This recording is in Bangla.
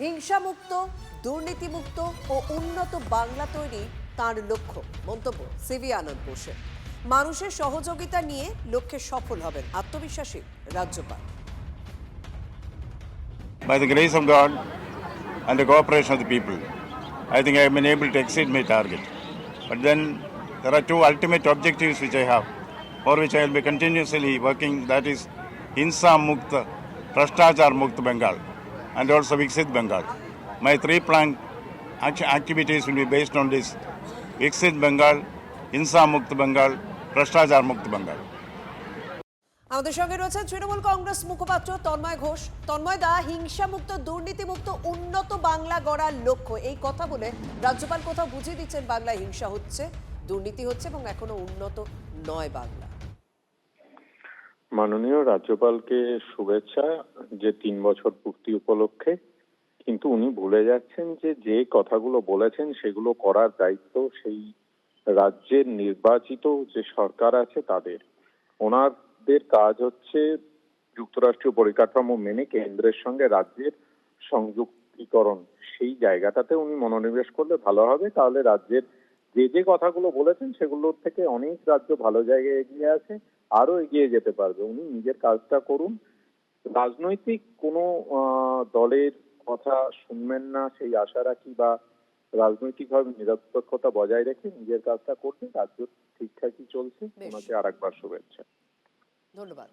হিংসামুক্ত, দুর্নীতিমুক্ত ও উন্নত বাংলা তৈরি তার লক্ষ্য, মন্তব্য সিভি আনন্দ বোসের। মানুষের সহযোগিতা নিয়ে লক্ষ্যে সফল হবেন আত্মবিশ্বাসী রাজ্যপাল। By the grace of God and the cooperation of the people, I think I have been able to exceed my target. But then there are two ultimate objectives which I have, for which I will be continuously working, that is Hinsa Mukta, Bhrashtachar Mukt Bengal, and also Viksit Bengal. My three-pronged activities will be based on this: Viksit Bengal, Hinsa Mukt Bengal, Bhrashtachar Mukt Bengal. আমাদের সঙ্গে রয়েছে তৃণমূল কংগ্রেস মুখপাত্র তন্ময় ঘোষ। তন্ময় দা, হিংসামুক্ত, দুর্নীতিমুক্ত, উন্নত বাংলা গড়ার লক্ষ্য, এই কথা বলে রাজ্যপাল কোথাও বুঝিয়ে দিচ্ছেন বাংলায় হিংসা হচ্ছে, দুর্নীতি হচ্ছে এবং এখনো উন্নত নয় বাংলা। মাননীয় রাজ্যপালকে শুভেচ্ছা যে 3 বছর পূর্তি উপলক্ষে। কিন্তু উনি ভুলে যাচ্ছেন যে যে কথাগুলো বলেছেন সেগুলো করার দায়িত্ব সেই রাজ্যের নির্বাচিত যে সরকার আছে তাদের। ওনাদের কাজ হচ্ছে যুক্তরাষ্ট্রীয় পরিকাঠামো মেনে কেন্দ্রের সঙ্গে রাজ্যের সংযুক্তিকরণ। সেই জায়গাটাতে উনি মনোনিবেশ করলে ভালো হবে। তাহলে রাজ্যের যে যে কথাগুলো বলেছেন সেগুলোর থেকে অনেক রাজ্য ভালো জায়গায় এগিয়ে আছে, আরো এগিয়ে যেতে পারবে। উনি নিজের কাজটা করুন। রাজনৈতিক কোনো দলের কথা শুনবেন না সেই আশা রাখি, বা রাজনৈতিকভাবে নিরপেক্ষতা বজায় রেখে নিজের কাজটা করতে। রাজ্য ঠিকঠাকই চলছে। ওনাকে আরেকবার শুভেচ্ছা। ধন্যবাদ।